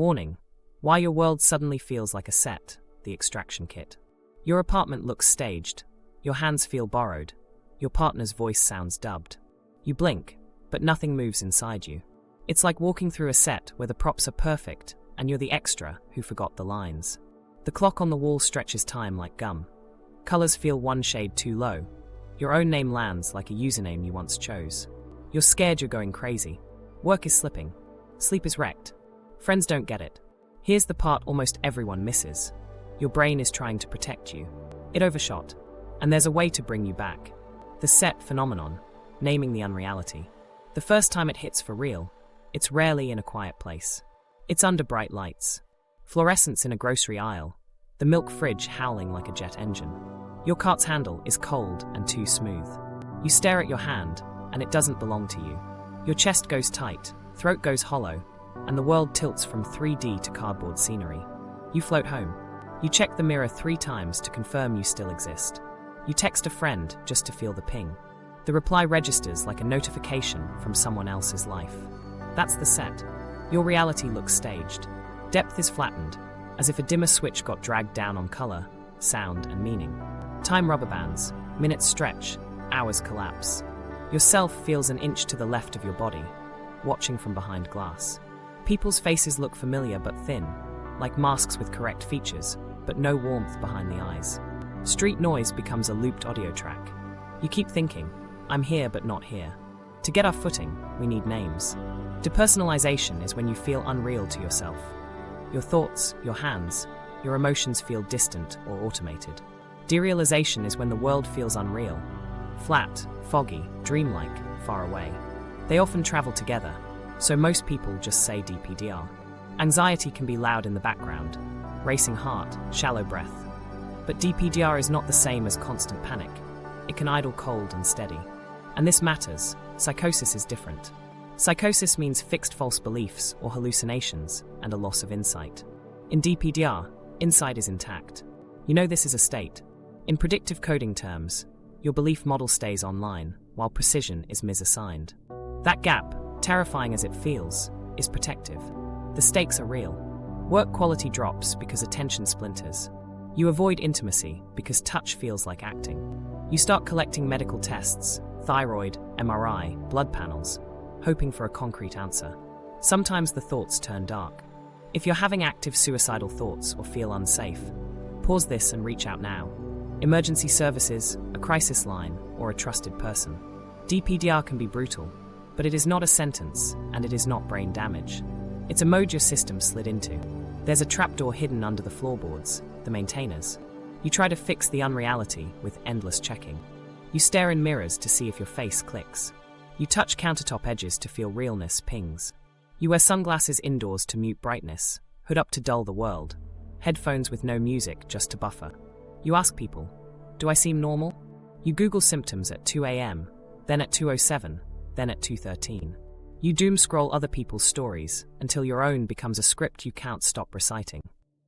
Warning: why your world suddenly feels like a set, the extraction kit. Your apartment looks staged, your hands feel borrowed, your partner's voice sounds dubbed. You blink, but nothing moves inside you. It's like walking through a set where the props are perfect and you're the extra who forgot the lines. The clock on the wall stretches time like gum. Colors feel one shade too low. Your own name lands like a username you once chose. You're scared you're going crazy. Work is slipping. Sleep is wrecked. Friends don't get it. Here's the part almost everyone misses. Your brain is trying to protect you. It overshot. And there's a way to bring you back. The set phenomenon, naming the unreality. The first time it hits for real, it's rarely in a quiet place. It's under bright lights. Fluorescence in a grocery aisle. The milk fridge howling like a jet engine. Your cart's handle is cold and too smooth. You stare at your hand, and it doesn't belong to you. Your chest goes tight, throat goes hollow, and the world tilts from 3D to cardboard scenery. You float home. You check the mirror 3 times to confirm you still exist. You text a friend just to feel the ping. The reply registers like a notification from someone else's life. That's the set. Your reality looks staged. Depth is flattened, as if a dimmer switch got dragged down on color, sound, and meaning. Time rubber bands, minutes stretch, hours collapse. Yourself feels an inch to the left of your body, watching from behind glass. People's faces look familiar but thin, like masks with correct features, but no warmth behind the eyes. Street noise becomes a looped audio track. You keep thinking, I'm here but not here. To get our footing, we need names. Depersonalization is when you feel unreal to yourself. Your thoughts, your hands, your emotions feel distant or automated. Derealization is when the world feels unreal, flat, foggy, dreamlike, far away. They often travel together, so most people just say DPDR. Anxiety can be loud in the background, racing heart, shallow breath. But DPDR is not the same as constant panic. It can idle cold and steady. And this matters. Psychosis is different. Psychosis means fixed false beliefs or hallucinations and a loss of insight. In DPDR, insight is intact. You know this is a state. In predictive coding terms, your belief model stays online, while precision is misassigned. That gap, terrifying as it feels, is protective. The stakes are real. Work quality drops because attention splinters. You avoid intimacy because touch feels like acting. You start collecting medical tests, thyroid, MRI, blood panels, hoping for a concrete answer. Sometimes the thoughts turn dark. If you're having active suicidal thoughts or feel unsafe, pause this and reach out now. Emergency services, a crisis line, or a trusted person. DPDR can be brutal, but it is not a sentence, and it is not brain damage. It's a mode your system slid into. There's a trapdoor hidden under the floorboards, the maintainers. You try to fix the unreality with endless checking. You stare in mirrors to see if your face clicks. You touch countertop edges to feel realness pings. You wear sunglasses indoors to mute brightness, hood up to dull the world, headphones with no music just to buffer. You ask people, do I seem normal? You Google symptoms at 2 a.m., then at 2:07, then at 2:13. You doom scroll other people's stories until your own becomes a script you can't stop reciting.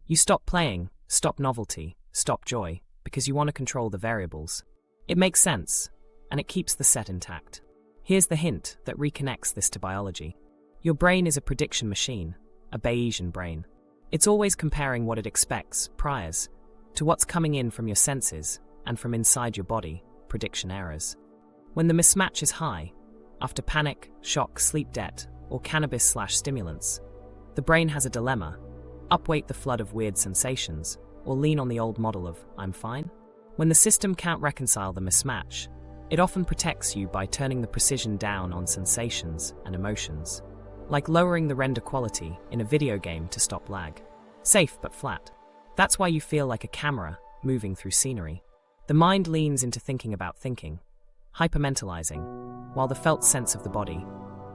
You stop playing, stop novelty, stop joy, because you want to control the variables. It makes sense, and it keeps the set intact. Here's the hint that reconnects this to biology. Your brain is a prediction machine, a Bayesian brain. It's always comparing what it expects, priors, to what's coming in from your senses and from inside your body, prediction errors. When the mismatch is high, after panic, shock, sleep debt, or cannabis/stimulants, the brain has a dilemma: upweight the flood of weird sensations, or lean on the old model of, I'm fine? When the system can't reconcile the mismatch, it often protects you by turning the precision down on sensations and emotions, like lowering the render quality in a video game to stop lag. Safe but flat. That's why you feel like a camera moving through scenery. The mind leans into thinking about thinking, hyper-mentalizing, while the felt sense of the body,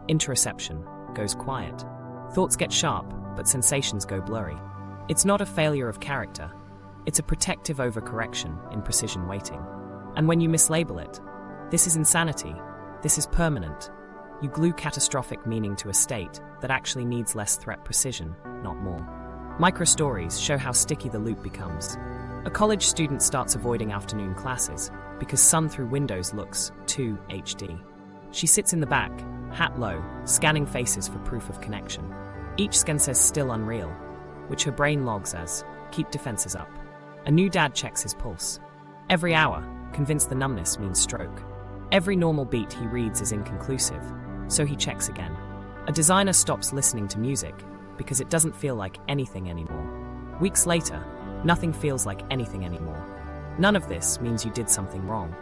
interoception, goes quiet. Thoughts get sharp, but sensations go blurry. It's not a failure of character. It's a protective overcorrection in precision weighting. And when you mislabel it, this is insanity, this is permanent, you glue catastrophic meaning to a state that actually needs less threat precision, not more. Micro-stories show how sticky the loop becomes. A college student starts avoiding afternoon classes because sun through windows looks too HD. She sits in the back, hat low, scanning faces for proof of connection. Each scan says still unreal, which her brain logs as keep defenses up. A new dad checks his pulse. Every hour, convinced the numbness means stroke. Every normal beat he reads is inconclusive, so he checks again. A designer stops listening to music because it doesn't feel like anything anymore. Weeks later, nothing feels like anything anymore. None of this means you did something wrong.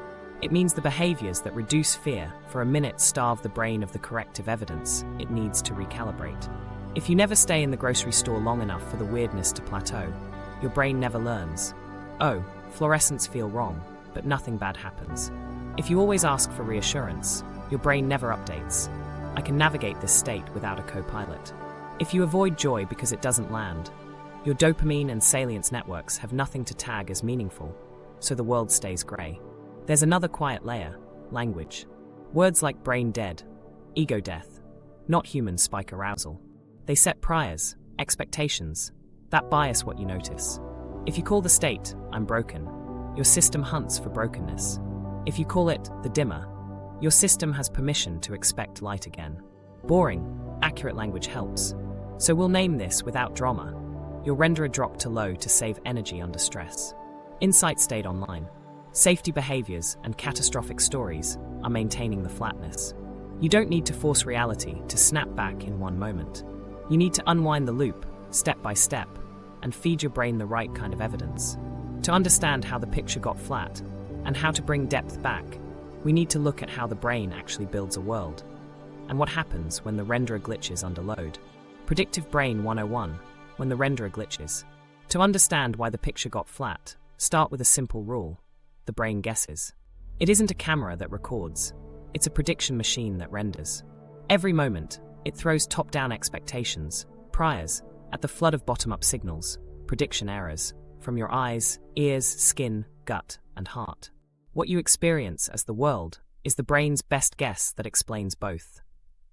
It means the behaviors that reduce fear for a minute starve the brain of the corrective evidence it needs to recalibrate. If you never stay in the grocery store long enough for the weirdness to plateau, your brain never learns. Oh, fluorescents feel wrong, but nothing bad happens. If you always ask for reassurance, your brain never updates. I can navigate this state without a co-pilot. If you avoid joy because it doesn't land, your dopamine and salience networks have nothing to tag as meaningful, so the world stays grey. There's another quiet layer: language. Words like brain dead, ego death, not human spike arousal. They set priors, expectations, that bias what you notice. If you call the state, I'm broken, your system hunts for brokenness. If you call it the dimmer, your system has permission to expect light again. Boring, accurate language helps. So we'll name this without drama. Your renderer dropped to low to save energy under stress. Insight stayed online. Safety behaviors and catastrophic stories are maintaining the flatness. You don't need to force reality to snap back in one moment. You need to unwind the loop, step by step, and feed your brain the right kind of evidence. To understand how the picture got flat, and how to bring depth back, we need to look at how the brain actually builds a world, and what happens when the renderer glitches under load. Predictive Brain 101, when the renderer glitches. To understand why the picture got flat, start with a simple rule: the brain guesses. It isn't a camera that records, it's a prediction machine that renders. Every moment, it throws top-down expectations, priors, at the flood of bottom-up signals, prediction errors, from your eyes, ears, skin, gut, and heart. What you experience as the world is the brain's best guess that explains both.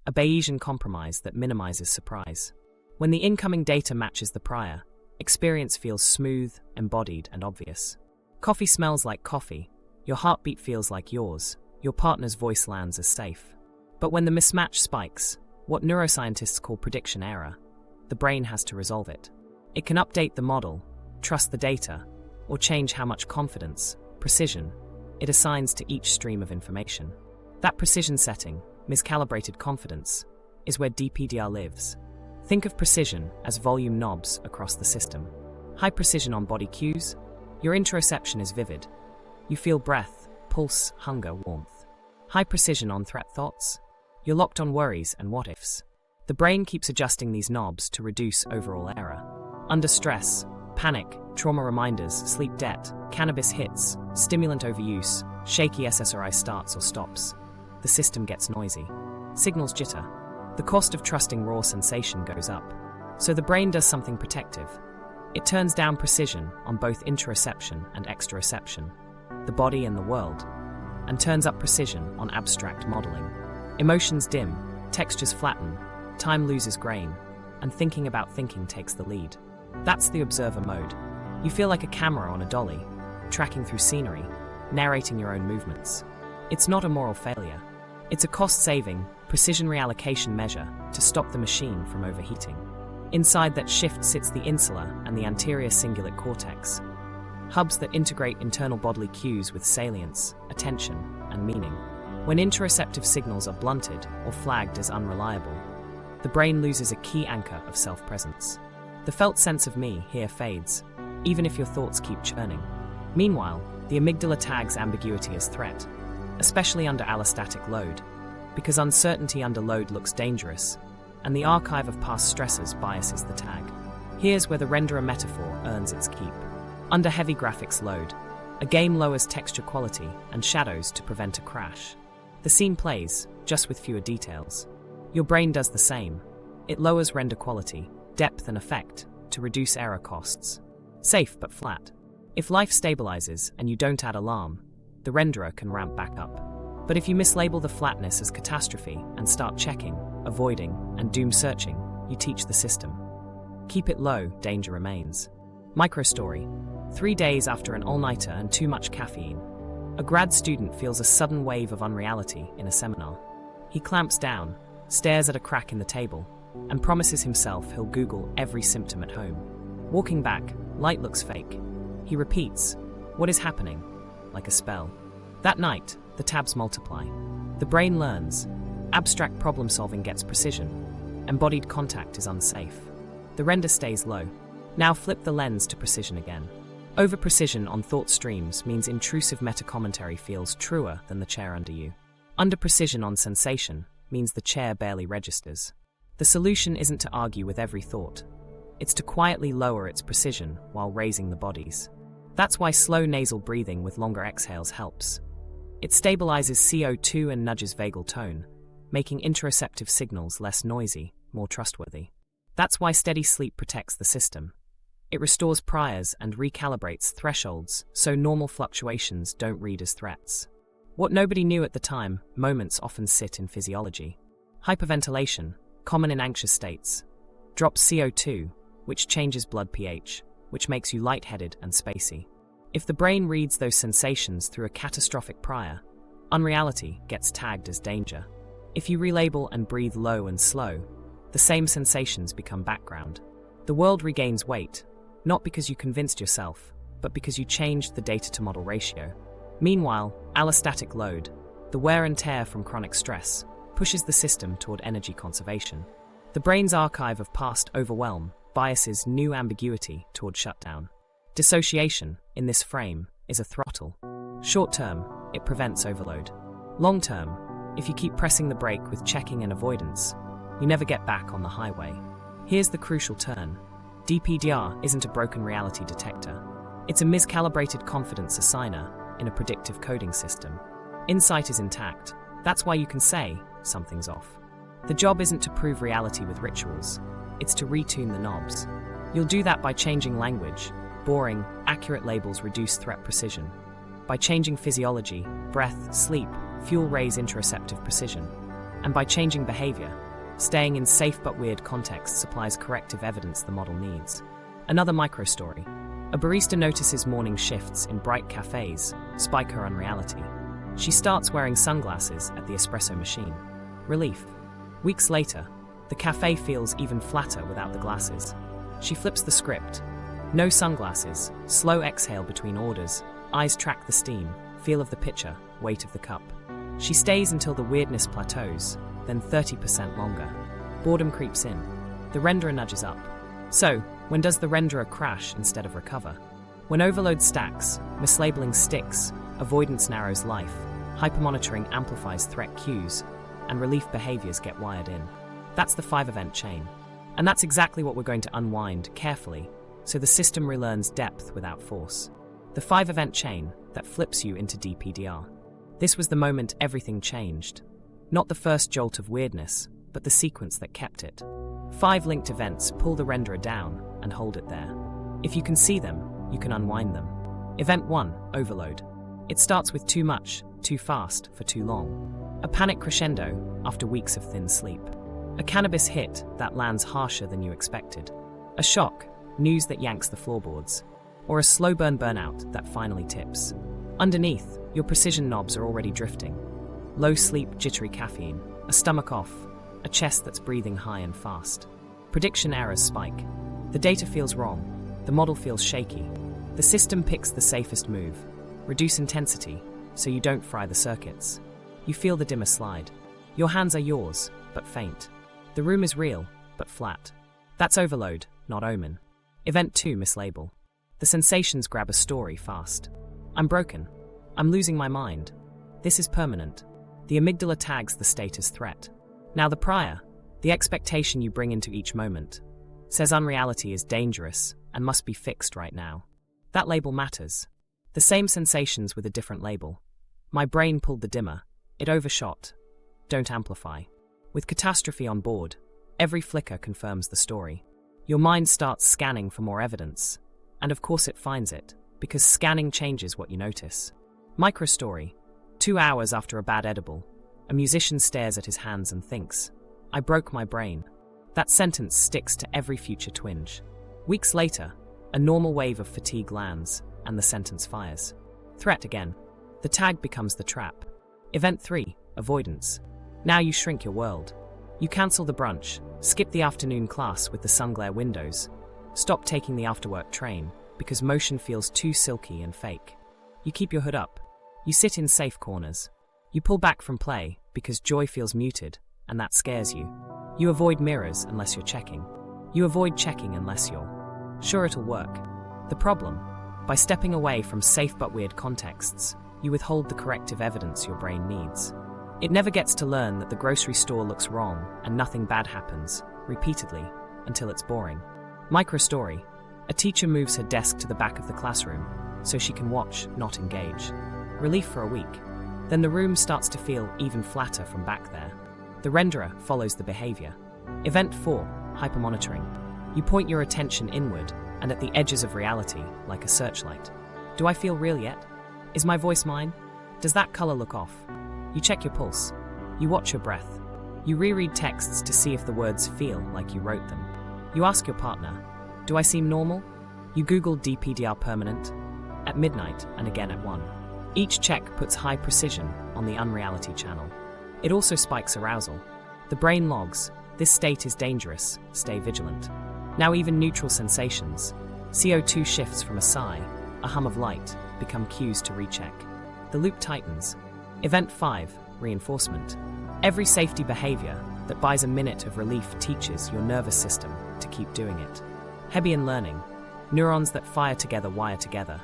A Bayesian compromise that minimizes surprise. When the incoming data matches the prior, experience feels smooth, embodied, and obvious. Coffee smells like coffee, your heartbeat feels like yours, your partner's voice lands as safe. But when the mismatch spikes, what neuroscientists call prediction error, the brain has to resolve it. It can update the model, trust the data, or change how much confidence, precision, it assigns to each stream of information. That precision setting, miscalibrated confidence, is where DPDR lives. Think of precision as volume knobs across the system. High precision on body cues, your interoception is vivid. You feel breath, pulse, hunger, warmth. High precision on threat thoughts, you're locked on worries and what-ifs. The brain keeps adjusting these knobs to reduce overall error. Under stress, panic, trauma reminders, sleep debt, cannabis hits, stimulant overuse, shaky SSRI starts or stops. The system gets noisy. Signals jitter. The cost of trusting raw sensation goes up. So the brain does something protective. It turns down precision on both interoception and exteroception, the body and the world, and turns up precision on abstract modeling. Emotions dim, textures flatten, time loses grain, and thinking about thinking takes the lead. That's the observer mode. You feel like a camera on a dolly, tracking through scenery, narrating your own movements. It's not a moral failure. It's a cost-saving, precision reallocation measure to stop the machine from overheating. Inside that shift sits the insula and the anterior cingulate cortex, hubs that integrate internal bodily cues with salience, attention, and meaning. When interoceptive signals are blunted or flagged as unreliable, the brain loses a key anchor of self-presence. The felt sense of me here fades, even if your thoughts keep churning. Meanwhile, the amygdala tags ambiguity as threat, especially under allostatic load, because uncertainty under load looks dangerous, and the archive of past stresses biases the tag. Here's where the renderer metaphor earns its keep. Under heavy graphics load, a game lowers texture quality and shadows to prevent a crash. The scene plays, just with fewer details. Your brain does the same. It lowers render quality, depth and effect to reduce error costs. Safe but flat. If life stabilizes and you don't add alarm, the renderer can ramp back up. But if you mislabel the flatness as catastrophe and start checking, avoiding, and doom searching, you teach the system. Keep it low, danger remains. Microstory. 3 days after an all-nighter and too much caffeine, a grad student feels a sudden wave of unreality in a seminar. He clamps down, stares at a crack in the table, and promises himself he'll Google every symptom at home. Walking back, light looks fake. He repeats, "What is happening?" like a spell. That night, the tabs multiply. The brain learns. Abstract problem-solving gets precision. Embodied contact is unsafe. The render stays low. Now flip the lens to precision again. Over-precision on thought streams means intrusive meta-commentary feels truer than the chair under you. Under-precision on sensation means the chair barely registers. The solution isn't to argue with every thought. It's to quietly lower its precision while raising the body's. That's why slow nasal breathing with longer exhales helps. It stabilizes CO2 and nudges vagal tone, making interoceptive signals less noisy, more trustworthy. That's why steady sleep protects the system. It restores priors and recalibrates thresholds so normal fluctuations don't read as threats. What nobody knew at the time, moments often sit in physiology. Hyperventilation, common in anxious states, drops CO2, which changes blood pH, which makes you lightheaded and spacey. If the brain reads those sensations through a catastrophic prior, unreality gets tagged as danger. If you relabel and breathe low and slow, the same sensations become background. The world regains weight, not because you convinced yourself, but because you changed the data-to-model ratio. Meanwhile, allostatic load, the wear and tear from chronic stress, pushes the system toward energy conservation. The brain's archive of past overwhelm biases new ambiguity toward shutdown. Dissociation, in this frame, is a throttle. Short-term, it prevents overload. Long-term, if you keep pressing the brake with checking and avoidance, you never get back on the highway. Here's the crucial turn. DPDR isn't a broken reality detector. It's a miscalibrated confidence assigner in a predictive coding system. Insight is intact. That's why you can say something's off. The job isn't to prove reality with rituals. It's to retune the knobs. You'll do that by changing language. Boring, accurate labels reduce threat precision. By changing physiology, breath, sleep, fuel raise interoceptive precision. And by changing behavior, staying in safe but weird contexts supplies corrective evidence the model needs. Another micro-story. A barista notices morning shifts in bright cafes spike her unreality. She starts wearing sunglasses at the espresso machine. Relief. Weeks later, the cafe feels even flatter without the glasses. She flips the script. No sunglasses, slow exhale between orders, eyes track the steam, feel of the pitcher, weight of the cup. She stays until the weirdness plateaus, then 30% longer. Boredom creeps in. The renderer nudges up. So, when does the renderer crash instead of recover? When overload stacks, mislabeling sticks, avoidance narrows life, hypermonitoring amplifies threat cues, and relief behaviors get wired in. That's the 5-event chain. And that's exactly what we're going to unwind carefully, so the system relearns depth without force. The 5-event chain that flips you into DPDR. This was the moment everything changed. Not the first jolt of weirdness, but the sequence that kept it. 5 linked events pull the renderer down and hold it there. If you can see them, you can unwind them. Event 1, overload. It starts with too much, too fast, for too long. A panic crescendo after weeks of thin sleep. A cannabis hit that lands harsher than you expected. A shock, news that yanks the floorboards. Or a slow burn burnout that finally tips. Underneath, your precision knobs are already drifting. Low sleep, jittery caffeine, a stomach off, a chest that's breathing high and fast. Prediction errors spike. The data feels wrong. The model feels shaky. The system picks the safest move. Reduce intensity, so you don't fry the circuits. You feel the dimmer slide. Your hands are yours, but faint. The room is real, but flat. That's overload, not omen. Event 2, mislabel. The sensations grab a story fast. I'm broken. I'm losing my mind. This is permanent. The amygdala tags the state as threat. Now the prior, the expectation you bring into each moment, says unreality is dangerous and must be fixed right now. That label matters. The same sensations with a different label. My brain pulled the dimmer. It overshot. Don't amplify. With catastrophe on board, every flicker confirms the story. Your mind starts scanning for more evidence. And of course it finds it, because scanning changes what you notice. Microstory. 2 hours after a bad edible, a musician stares at his hands and thinks, I broke my brain. That sentence sticks to every future twinge. Weeks later, a normal wave of fatigue lands, and the sentence fires. Threat again. The tag becomes the trap. Event 3, avoidance. Now you shrink your world. You cancel the brunch, skip the afternoon class with the sunglare windows, stop taking the after-work train because motion feels too silky and fake. You keep your hood up. You sit in safe corners. You pull back from play because joy feels muted, and that scares you. You avoid mirrors unless you're checking. You avoid checking unless you're sure it'll work. The problem? By stepping away from safe but weird contexts, you withhold the corrective evidence your brain needs. It never gets to learn that the grocery store looks wrong and nothing bad happens, repeatedly, until it's boring. Microstory. A teacher moves her desk to the back of the classroom so she can watch, not engage. Relief for a week. Then the room starts to feel even flatter from back there. The renderer follows the behavior. Event 4. Hypermonitoring. You point your attention inward and at the edges of reality, like a searchlight. Do I feel real yet? Is my voice mine? Does that color look off? You check your pulse. You watch your breath. You reread texts to see if the words feel like you wrote them. You ask your partner, do I seem normal? You Google DPDR permanent at midnight and again at 1. Each check puts high precision on the unreality channel. It also spikes arousal. The brain logs, this state is dangerous, stay vigilant. Now even neutral sensations, CO2 shifts from a sigh, a hum of light, become cues to recheck. The loop tightens. Event 5, reinforcement. Every safety behavior that buys a minute of relief teaches your nervous system to keep doing it. Hebbian learning. Neurons that fire together wire together.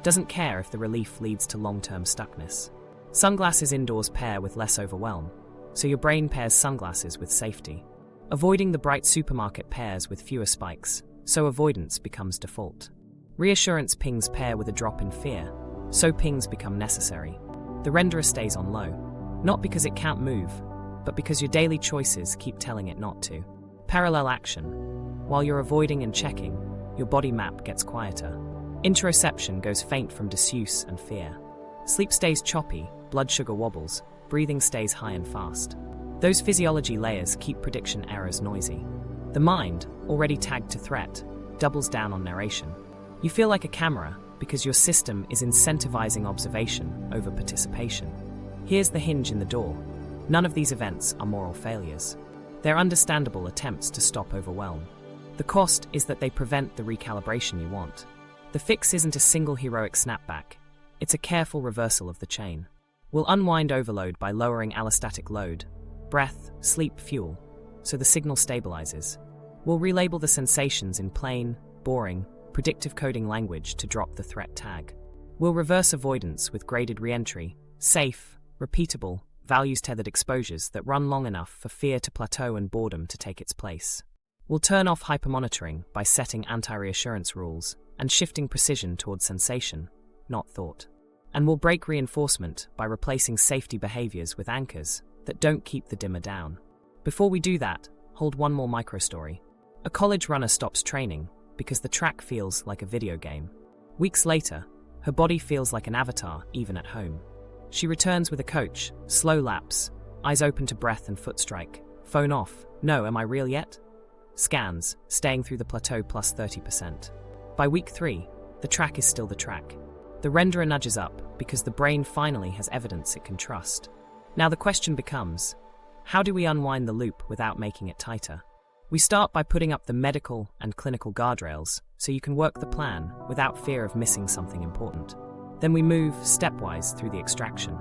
Doesn't care if the relief leads to long-term stuckness. Sunglasses indoors pair with less overwhelm, so your brain pairs sunglasses with safety. Avoiding the bright supermarket pairs with fewer spikes, so avoidance becomes default. Reassurance pings pair with a drop in fear, so pings become necessary. The renderer stays on low, not because it can't move, but because your daily choices keep telling it not to. Parallel action. While you're avoiding and checking, your body map gets quieter. Interoception goes faint from disuse and fear. Sleep stays choppy, blood sugar wobbles, breathing stays high and fast. Those physiology layers keep prediction errors noisy. The mind, already tagged to threat, doubles down on narration. You feel like a camera because your system is incentivizing observation over participation. Here's the hinge in the door. None of these events are moral failures. They're understandable attempts to stop overwhelm. The cost is that they prevent the recalibration you want. The fix isn't a single heroic snapback. It's a careful reversal of the chain. We'll unwind overload by lowering allostatic load, breath, sleep, fuel, so the signal stabilizes. We'll relabel the sensations in plain, boring, predictive coding language to drop the threat tag. We'll reverse avoidance with graded reentry, safe, repeatable, values-tethered exposures that run long enough for fear to plateau and boredom to take its place. We'll turn off hypermonitoring by setting anti-reassurance rules and shifting precision towards sensation, not thought. And we'll break reinforcement by replacing safety behaviors with anchors that don't keep the dimmer down. Before we do that, hold one more microstory. A college runner stops training because the track feels like a video game. Weeks later, her body feels like an avatar even at home. She returns with a coach, slow laps, eyes open to breath and foot strike, phone off, no, am I real yet? Scans, staying through the plateau plus 30%. By week 3, the track is still the track. The renderer nudges up because the brain finally has evidence it can trust. Now the question becomes, how do we unwind the loop without making it tighter? We start by putting up the medical and clinical guardrails so you can work the plan without fear of missing something important. Then we move stepwise through the extraction.